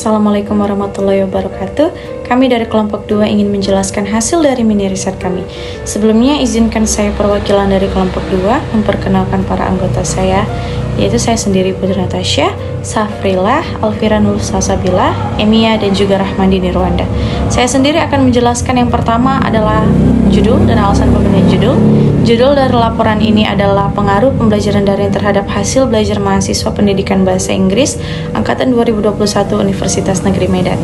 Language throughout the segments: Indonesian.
Assalamualaikum warahmatullahi wabarakatuh. Kami dari kelompok 2 ingin menjelaskan hasil dari mini riset kami. Sebelumnya izinkan saya perwakilan dari kelompok 2 memperkenalkan para anggota saya, yaitu saya sendiri Putri Natasha, Safrilah, Alfira Nur Salsabila, Emia, dan juga Rahmandi Nirwanda. Saya sendiri akan menjelaskan yang pertama adalah judul dan alasan pemilihan judul. Judul dari laporan ini adalah pengaruh pembelajaran daring terhadap hasil belajar mahasiswa pendidikan bahasa Inggris Angkatan 2021 Universitas Negeri Medan.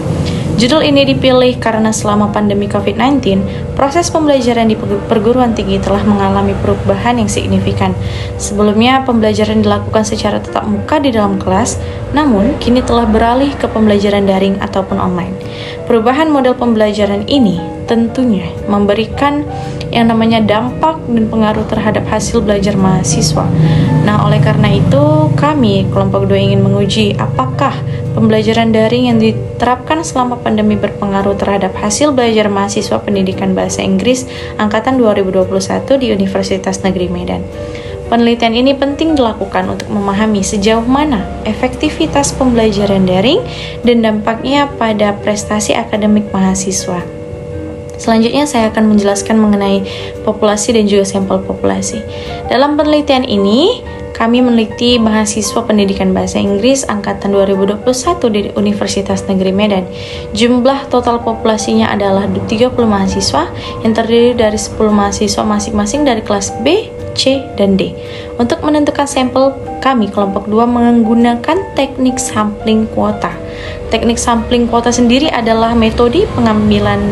Judul ini dipilih karena selama pandemi COVID-19, proses pembelajaran di perguruan tinggi telah mengalami perubahan yang signifikan. Sebelumnya, pembelajaran dilakukan secara tatap muka di dalam kelas, namun kini telah beralih ke pembelajaran daring ataupun online. Perubahan model pembelajaran ini tentunya memberikan yang namanya dampak dan pengaruh terhadap hasil belajar mahasiswa. Nah, oleh karena itu, kami kelompok 2 ingin menguji apakah pembelajaran daring yang diterapkan selama pandemi berpengaruh terhadap hasil belajar mahasiswa pendidikan bahasa Inggris Angkatan 2021 di Universitas Negeri Medan. Penelitian ini penting dilakukan untuk memahami sejauh mana efektivitas pembelajaran daring dan dampaknya pada prestasi akademik mahasiswa. Selanjutnya saya akan menjelaskan mengenai populasi dan juga sampel populasi. Dalam penelitian ini, kami meneliti mahasiswa pendidikan bahasa Inggris Angkatan 2021 di Universitas Negeri Medan. Jumlah total populasinya adalah 30 mahasiswa yang terdiri dari 10 mahasiswa masing-masing dari kelas B, C, dan D. Untuk menentukan sampel, kami kelompok 2 menggunakan teknik sampling kuota. Teknik sampling kuota sendiri adalah metode pengambilan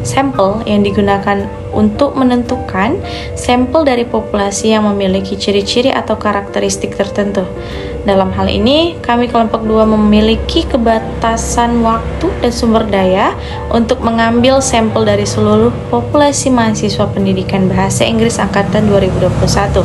sampel yang digunakan untuk menentukan sampel dari populasi yang memiliki ciri-ciri atau karakteristik tertentu. Dalam hal ini, kami kelompok 2 memiliki kebatasan waktu dan sumber daya untuk mengambil sampel dari seluruh populasi mahasiswa pendidikan bahasa Inggris Angkatan 2021.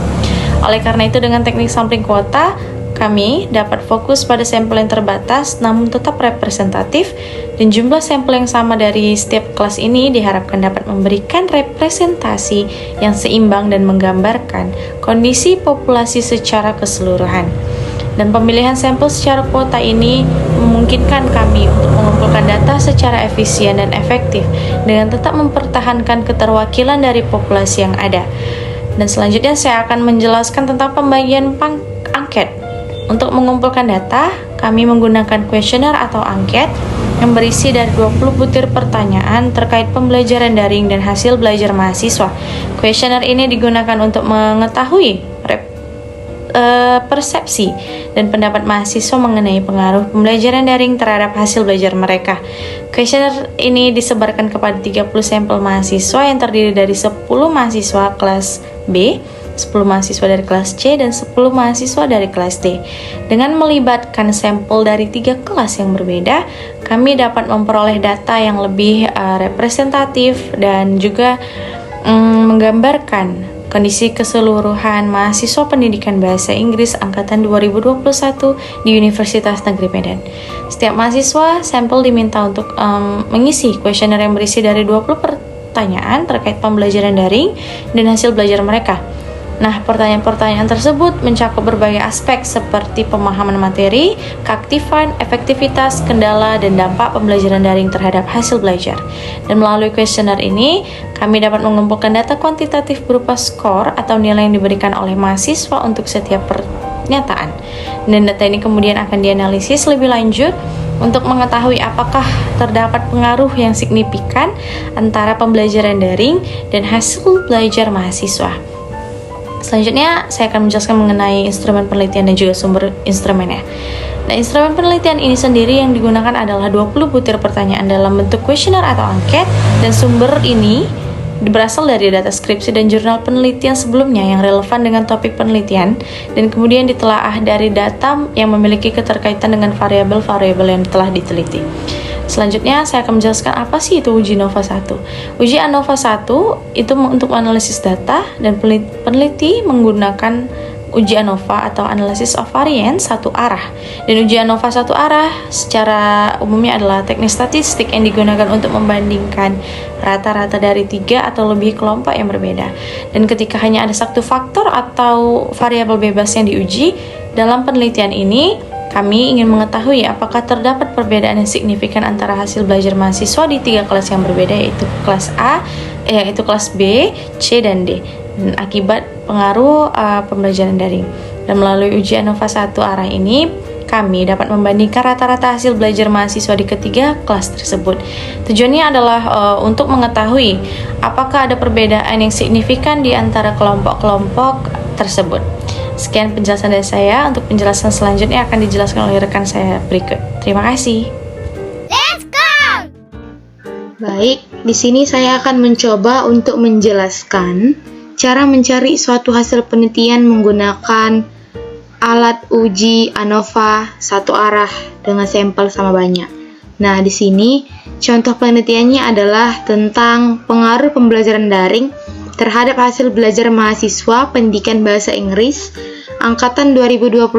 Oleh karena itu, dengan teknik sampling kuota, kami dapat fokus pada sampel yang terbatas namun tetap representatif, dan jumlah sampel yang sama dari setiap kelas ini diharapkan dapat memberikan representasi yang seimbang dan menggambarkan kondisi populasi secara keseluruhan. Dan pemilihan sampel secara kuota ini memungkinkan kami untuk mengumpulkan data secara efisien dan efektif dengan tetap mempertahankan keterwakilan dari populasi yang ada. Dan selanjutnya saya akan menjelaskan tentang pembagian angket. Untuk mengumpulkan data, kami menggunakan kuesioner atau angket yang berisi dari 20 butir pertanyaan terkait pembelajaran daring dan hasil belajar mahasiswa. Kuesioner ini digunakan untuk mengetahui persepsi dan pendapat mahasiswa mengenai pengaruh pembelajaran daring terhadap hasil belajar mereka. Kuesioner ini disebarkan kepada 30 sampel mahasiswa yang terdiri dari 10 mahasiswa kelas B, 10 mahasiswa dari kelas C, dan 10 mahasiswa dari kelas D. Dengan melibatkan sampel dari 3 kelas yang berbeda, kami dapat memperoleh data yang lebih representatif dan juga menggambarkan kondisi keseluruhan mahasiswa pendidikan bahasa Inggris Angkatan 2021 di Universitas Negeri Medan. Setiap mahasiswa sampel diminta untuk mengisi kuesioner yang berisi dari 20 pertanyaan terkait pembelajaran daring dan hasil belajar mereka. Nah, pertanyaan-pertanyaan tersebut mencakup berbagai aspek seperti pemahaman materi, keaktifan, efektivitas, kendala, dan dampak pembelajaran daring terhadap hasil belajar. Dan melalui kuesioner ini, kami dapat mengumpulkan data kuantitatif berupa skor atau nilai yang diberikan oleh mahasiswa untuk setiap pernyataan. Dan data ini kemudian akan dianalisis lebih lanjut untuk mengetahui apakah terdapat pengaruh yang signifikan antara pembelajaran daring dan hasil belajar mahasiswa. Selanjutnya, saya akan menjelaskan mengenai instrumen penelitian dan juga sumber instrumennya. Nah, instrumen penelitian ini sendiri yang digunakan adalah 20 butir pertanyaan dalam bentuk kuesioner atau angket, dan sumber ini berasal dari data skripsi dan jurnal penelitian sebelumnya yang relevan dengan topik penelitian, dan kemudian ditelaah dari data yang memiliki keterkaitan dengan variabel-variabel yang telah diteliti. Selanjutnya, saya akan menjelaskan apa sih itu uji ANOVA 1. Uji ANOVA 1 itu untuk analisis data, dan peneliti menggunakan uji ANOVA atau Analysis of Variance satu arah. Dan uji ANOVA satu arah secara umumnya adalah teknik statistik yang digunakan untuk membandingkan rata-rata dari 3 atau lebih kelompok yang berbeda. Dan ketika hanya ada satu faktor atau variabel bebas yang diuji, dalam penelitian ini Kami ingin mengetahui apakah terdapat perbedaan yang signifikan antara hasil belajar mahasiswa di 3 kelas yang berbeda, yaitu kelas A, yaitu kelas B, C, dan D, dan akibat pengaruh pembelajaran daring. Dan melalui ujian ANOVA 1 arah ini, kami dapat membandingkan rata-rata hasil belajar mahasiswa di ketiga kelas tersebut. Tujuannya adalah untuk mengetahui apakah ada perbedaan yang signifikan di antara kelompok-kelompok tersebut. Sekian penjelasan dari saya. Untuk penjelasan selanjutnya akan dijelaskan oleh rekan saya berikut. Terima kasih. Let's go! Baik, di sini saya akan mencoba untuk menjelaskan cara mencari suatu hasil penelitian menggunakan alat uji ANOVA 1 arah dengan sampel sama banyak. Nah, di sini contoh penelitiannya adalah tentang pengaruh pembelajaran daring terhadap hasil belajar mahasiswa pendidikan bahasa Inggris angkatan 2021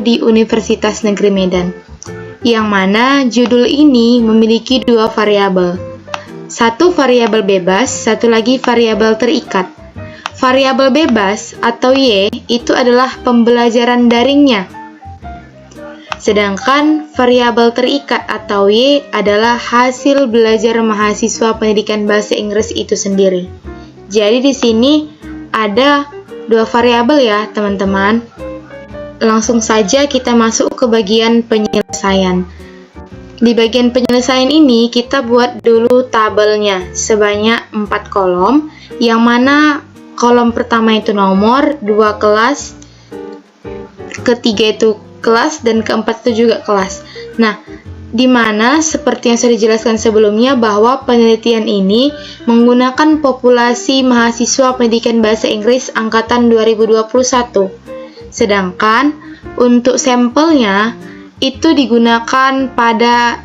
di Universitas Negeri Medan, yang mana judul ini memiliki 2 variabel. Satu variabel bebas, satu lagi variabel terikat. Variabel bebas atau Y itu adalah pembelajaran daringnya, sedangkan variabel terikat atau Y adalah hasil belajar mahasiswa pendidikan bahasa Inggris itu sendiri. Jadi di sini ada 2 variabel ya, teman-teman. Langsung saja kita masuk ke bagian penyelesaian. Di bagian penyelesaian ini kita buat dulu tabelnya sebanyak 4 kolom, yang mana kolom pertama itu nomor, 2 kelas, ketiga itu kelas, dan keempat itu juga kelas. Nah, di mana seperti yang sudah dijelaskan sebelumnya bahwa penelitian ini menggunakan populasi mahasiswa pendidikan bahasa Inggris angkatan 2021. Sedangkan untuk sampelnya itu digunakan pada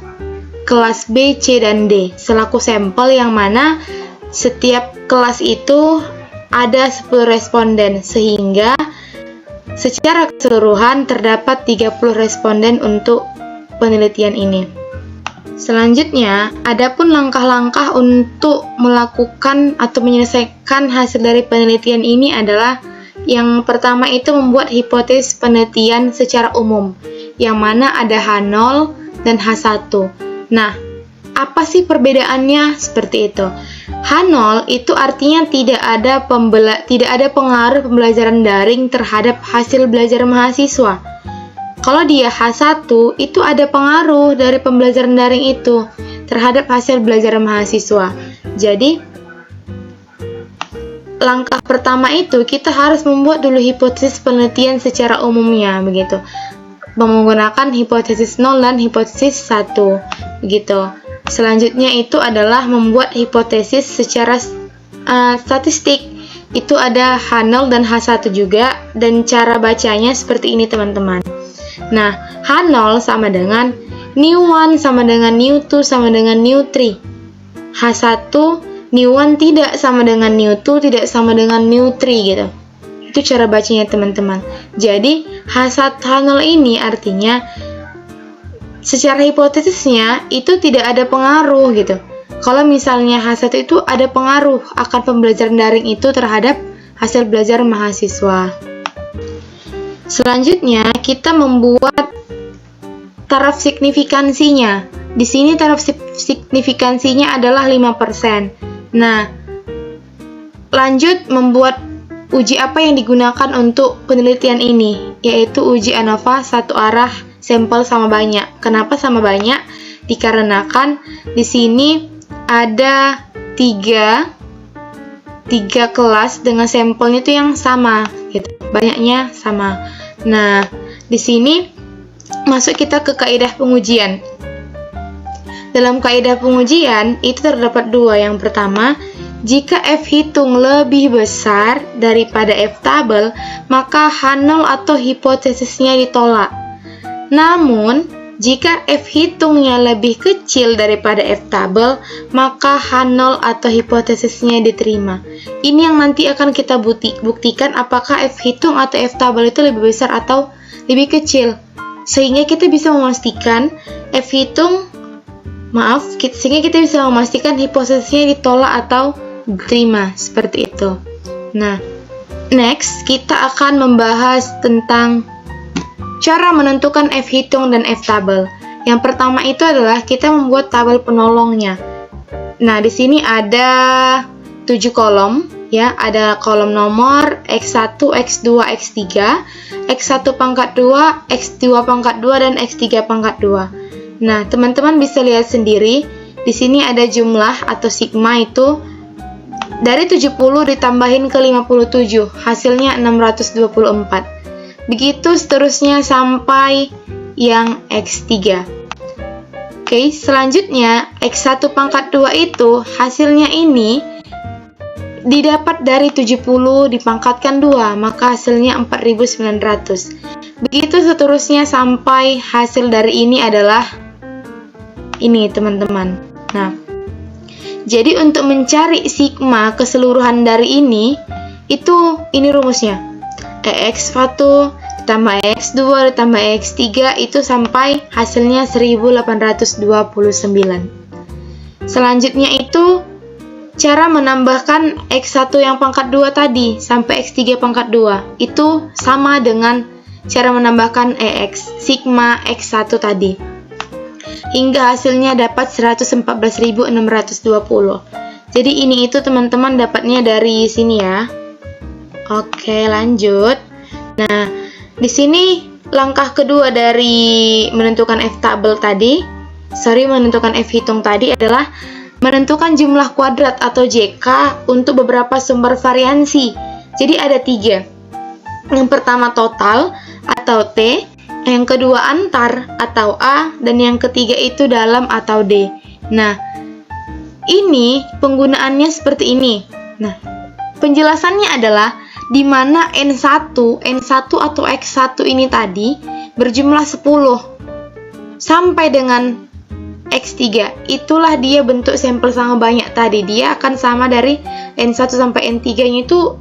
kelas B, C, dan D selaku sampel, yang mana setiap kelas itu ada 10 responden, sehingga secara keseluruhan terdapat 30 responden untuk penelitian ini. Selanjutnya, adapun langkah-langkah untuk melakukan atau menyelesaikan hasil dari penelitian ini adalah yang pertama itu membuat hipotesis penelitian secara umum, yang mana ada H0 dan H1. Nah, apa sih perbedaannya? Seperti itu. H0 itu artinya tidak ada pengaruh pembelajaran daring terhadap hasil belajar mahasiswa. Kalau dia H1 itu ada pengaruh dari pembelajaran daring itu terhadap hasil belajar mahasiswa. Jadi langkah pertama itu kita harus membuat dulu hipotesis penelitian secara umumnya, begitu, menggunakan hipotesis 0 dan hipotesis 1, begitu. Selanjutnya itu adalah membuat hipotesis secara statistik. Itu ada H0 dan H1 juga, dan cara bacanya seperti ini, teman-teman. Nah, H0 sama dengan new1 sama dengan new2 sama dengan new3. H1 new1 tidak sama dengan new2 tidak sama dengan new3 gitu. Itu cara bacanya, teman-teman. Jadi H0 ini artinya secara hipotesisnya itu tidak ada pengaruh gitu. Kalau misalnya H1 itu ada pengaruh akan pembelajaran daring itu terhadap hasil belajar mahasiswa. Selanjutnya kita membuat taraf signifikansinya. Di sini taraf signifikansinya adalah 5%. Nah, lanjut membuat uji apa yang digunakan untuk penelitian ini, yaitu uji ANOVA 1 arah sampel sama banyak. Kenapa sama banyak? Dikarenakan di sini ada 3 kelas dengan sampelnya itu yang sama, gitu. Banyaknya sama. Nah, di sini masuk kita ke kaidah pengujian. Dalam kaidah pengujian itu terdapat 2. Yang pertama, jika F hitung lebih besar daripada F tabel, maka H0 atau hipotesisnya ditolak. Namun, jika F hitungnya lebih kecil daripada F tabel, maka H0 atau hipotesisnya diterima. Ini yang nanti akan kita buktikan apakah F hitung atau F tabel itu lebih besar atau lebih kecil. Sehingga kita bisa memastikan sehingga kita bisa memastikan hipotesisnya ditolak atau diterima, seperti itu. Nah, next kita akan membahas tentang Cara menentukan F hitung dan F tabel. Yang pertama itu adalah kita membuat tabel penolongnya. Nah, di sini ada 7 kolom, ya. Ada kolom nomor X1, X2, X3, X1 pangkat 2, X2 pangkat 2, dan X3 pangkat 2. Nah, teman-teman bisa lihat sendiri, di sini ada jumlah atau sigma itu dari 70 ditambahin ke 57, hasilnya 624. Begitu seterusnya sampai yang X3. Oke, selanjutnya X1 pangkat 2 itu hasilnya ini didapat dari 70 dipangkatkan 2, maka hasilnya 4900. Begitu seterusnya sampai hasil dari ini adalah ini, teman-teman. Nah, jadi untuk mencari sigma keseluruhan dari ini rumusnya. X1 ditambah X2 ditambah X3 itu sampai hasilnya 1829. Selanjutnya itu cara menambahkan X1 yang pangkat 2 tadi sampai X3 pangkat 2 itu sama dengan cara menambahkan sigma X1 tadi. Hingga hasilnya dapat 114.620. Jadi ini itu teman-teman dapatnya dari sini ya. Oke, lanjut. Nah, di sini langkah kedua dari menentukan F tabel tadi, menentukan F hitung tadi adalah menentukan jumlah kuadrat atau JK untuk beberapa sumber variansi. Jadi ada 3. Yang pertama total atau T, yang kedua antar atau A, dan yang ketiga itu dalam atau D. Nah, ini penggunaannya seperti ini. Nah, penjelasannya adalah di mana N1 atau X1 ini tadi berjumlah 10 sampai dengan X3. Itulah dia bentuk sampel sama banyak tadi. Dia akan sama dari N1 sampai N3-nya itu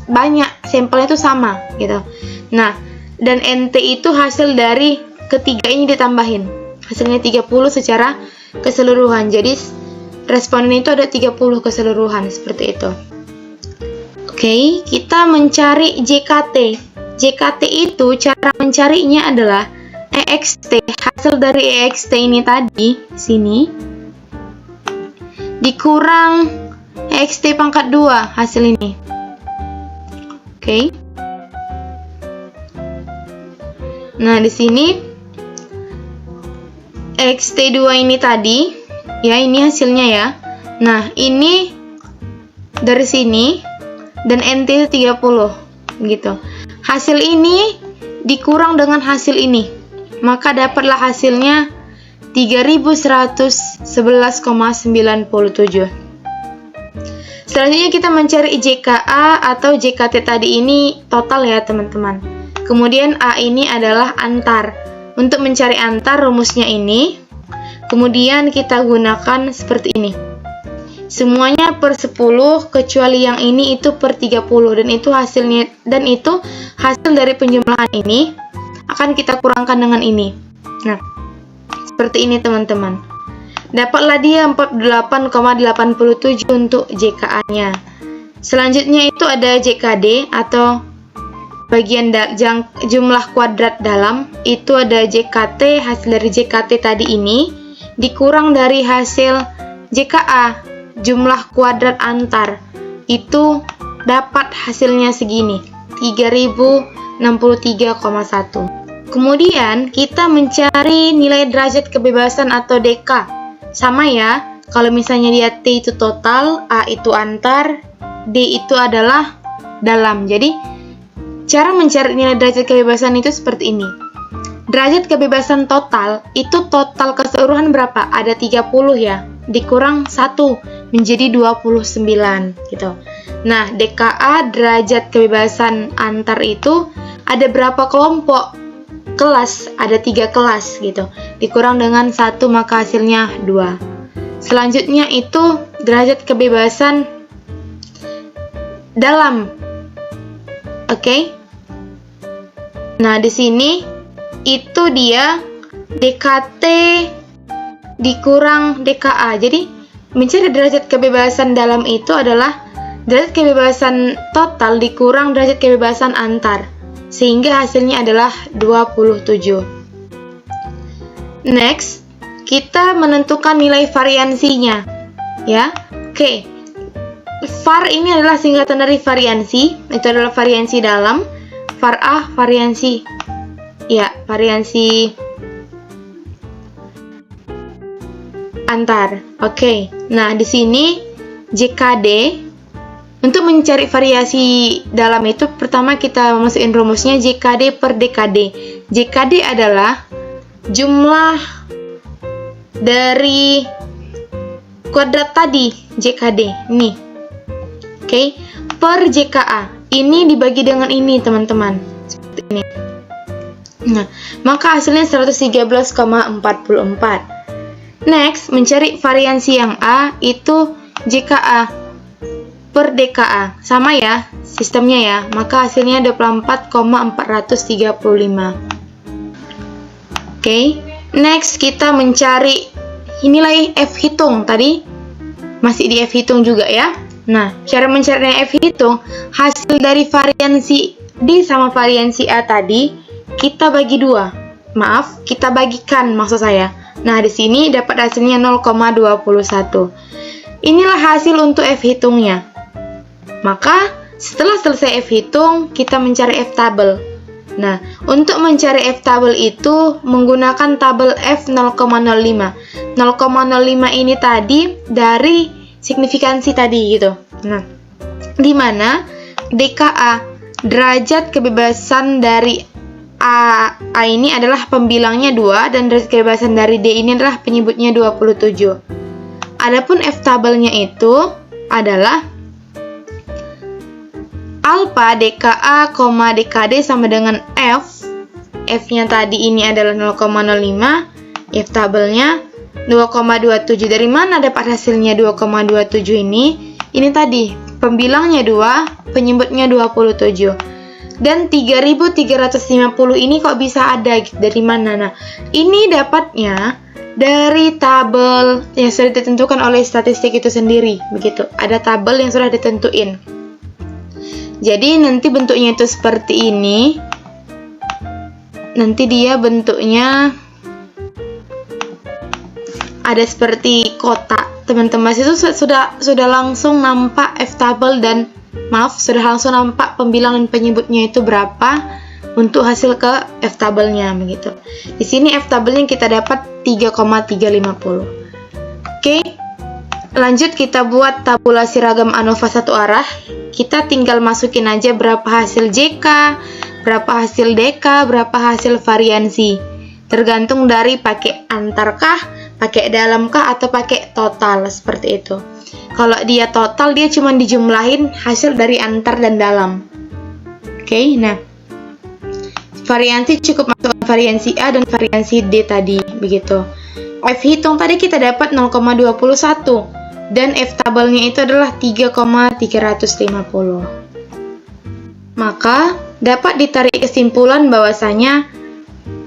banyak, sampelnya itu sama gitu. Nah, dan NT itu hasil dari ketiga ini ditambahin. Hasilnya 30 secara keseluruhan. Jadi responden itu ada 30 keseluruhan seperti itu. Oke, kita mencari JKT. JKT itu cara mencarinya adalah EXT, hasil dari EXT ini tadi, sini, dikurang EXT pangkat 2, hasil ini. Oke. Nah, di sini EXT2 ini tadi, ya ini hasilnya ya. Nah, ini dari sini dan NT itu 30 gitu. Hasil ini dikurang dengan hasil ini, maka dapatlah hasilnya 3111,97. Selanjutnya kita mencari JKA atau JKT tadi ini total ya teman-teman. Kemudian A ini adalah antar. Untuk mencari antar rumusnya ini, kemudian kita gunakan seperti ini. Semuanya per 10 kecuali yang ini itu per 30 dan itu hasilnya, dan itu hasil dari penjumlahan ini akan kita kurangkan dengan ini. Nah, seperti ini teman-teman. Dapatlah dia 48,87 untuk JKA-nya. Selanjutnya itu ada JKD atau bagian jumlah kuadrat dalam. Itu ada JKT, hasil dari JKT tadi ini dikurang dari hasil JKA, jumlah kuadrat antar, itu dapat hasilnya segini, 3063,1. Kemudian kita mencari nilai derajat kebebasan atau DK. Sama ya, kalau misalnya dia T itu total, A itu antar, D itu adalah dalam. Jadi cara mencari nilai derajat kebebasan itu seperti ini. Derajat kebebasan total itu total keseluruhan berapa? Ada 30 ya, dikurang 1 menjadi 29 gitu. Nah, DKA derajat kebebasan antar itu ada berapa kelompok? Kelas, ada 3 kelas gitu. Dikurang dengan 1 maka hasilnya 2. Selanjutnya itu derajat kebebasan dalam. Oke. Nah, di sini itu dia DKT dikurang DKA. Jadi mencari derajat kebebasan dalam itu adalah derajat kebebasan total dikurang derajat kebebasan antar. sehingga hasilnya adalah 27. Next, kita menentukan nilai variansinya, ya. Oke. Var ini adalah singkatan dari variansi, itu adalah variansi dalam. Var A variansi, ya, variansi antar. Oke. Nah, di sini JKD, untuk mencari variasi dalam itu pertama kita masukin rumusnya JKD per DKD. JKD adalah jumlah dari kuadrat tadi, JKD nih. Oke, per JKA ini dibagi dengan ini, teman-teman, seperti ini. Nah, maka hasilnya 113,44. Next, mencari variansi yang A, itu JKA per DKA, sama ya sistemnya ya, maka hasilnya 24,435. Oke, next kita mencari nilai F hitung tadi, masih di F hitung juga ya. Nah, cara mencari F hitung, hasil dari variansi D sama variansi A tadi, kita bagi dua. Maaf, kita bagikan maksud saya. Nah, di sini dapat hasilnya 0,21. Inilah hasil untuk F hitungnya. Maka, setelah selesai F hitung, kita mencari F tabel. Nah, untuk mencari F tabel itu menggunakan tabel F 0,05. 0,05 ini tadi dari signifikansi tadi gitu. Nah, di mana DKA, derajat kebebasan dari A ini adalah pembilangnya 2 dan derajat kebebasan dari D ini adalah penyebutnya 27. Adapun F tabelnya itu adalah alfa DKA, DKD sama dengan F. F-nya tadi ini adalah 0,05. F tabelnya 2,27. Dari mana dapat hasilnya 2,27 ini? Ini tadi, pembilangnya 2, penyebutnya 27. Dan 3.350 ini kok bisa ada? Dari mana? Nah, ini dapatnya dari tabel yang sudah ditentukan oleh statistik itu sendiri. Begitu, ada tabel yang sudah ditentuin. Jadi nanti bentuknya itu seperti ini. Nanti dia bentuknya ada seperti kotak. Teman-teman, itu sudah langsung nampak F tabel dan sudah langsung nampak pembilangan penyebutnya itu berapa untuk hasil ke F tabelnya begitu. Di sini F tabelnya kita dapat 3,350. Oke. Lanjut kita buat tabulasi ragam ANOVA satu arah. Kita tinggal masukin aja berapa hasil JK, berapa hasil DK, berapa hasil variansi. Tergantung dari pakai antarkah, pakai dalamkah, atau pakai total, seperti itu. Kalau dia total, dia cuma dijumlahin hasil dari antar dan dalam. Oke, nah. Variansi cukup masukkan variansi A dan variansi D tadi, begitu. F hitung tadi kita dapat 0,21. Dan F tabelnya itu adalah 3,350. Maka, dapat ditarik kesimpulan bahwasanya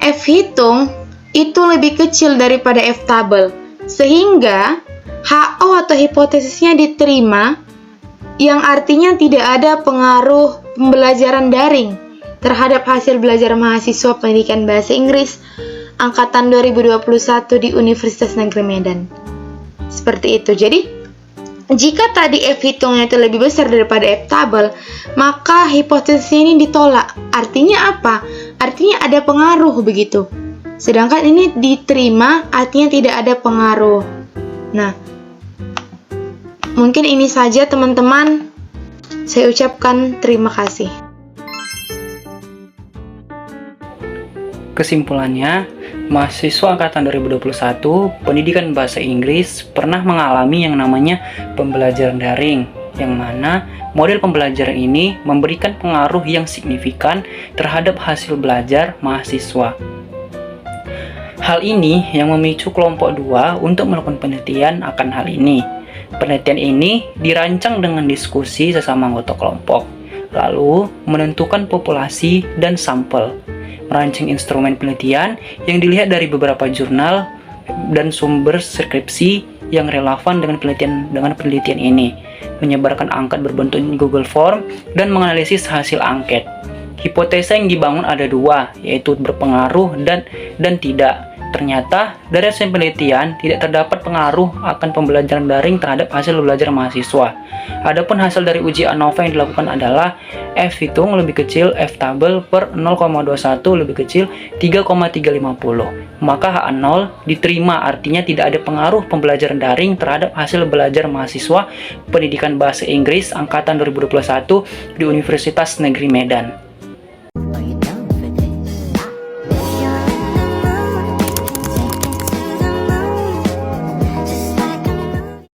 F hitung itu lebih kecil daripada F tabel, sehingga HO atau hipotesisnya diterima, yang artinya tidak ada pengaruh pembelajaran daring terhadap hasil belajar mahasiswa pendidikan bahasa Inggris angkatan 2021 di Universitas Negeri Medan. Seperti itu. Jadi, jika tadi F hitungnya itu lebih besar daripada F tabel, maka hipotesisnya ini ditolak. Artinya apa? Artinya ada pengaruh begitu. Sedangkan ini diterima, artinya tidak ada pengaruh. Nah, mungkin ini saja teman-teman. Saya ucapkan terima kasih. Kesimpulannya, mahasiswa angkatan 2021 pendidikan bahasa Inggris pernah mengalami yang namanya pembelajaran daring, yang mana model pembelajaran ini memberikan pengaruh yang signifikan terhadap hasil belajar mahasiswa. Hal ini yang memicu kelompok 2 untuk melakukan penelitian akan hal ini. Penelitian ini dirancang dengan diskusi sesama anggota kelompok, lalu menentukan populasi dan sampel, merancang instrumen penelitian yang dilihat dari beberapa jurnal dan sumber skripsi yang relevan dengan penelitian ini, menyebarkan angket berbentuk Google Form, dan menganalisis hasil angket. Hipotesa yang dibangun ada dua, yaitu berpengaruh dan tidak. Ternyata dari hasil penelitian tidak terdapat pengaruh akan pembelajaran daring terhadap hasil belajar mahasiswa. Adapun hasil dari uji ANOVA yang dilakukan adalah F hitung lebih kecil F tabel per 0,21 lebih kecil 3,350. Maka HA0 diterima, artinya tidak ada pengaruh pembelajaran daring terhadap hasil belajar mahasiswa pendidikan bahasa Inggris angkatan 2021 di Universitas Negeri Medan.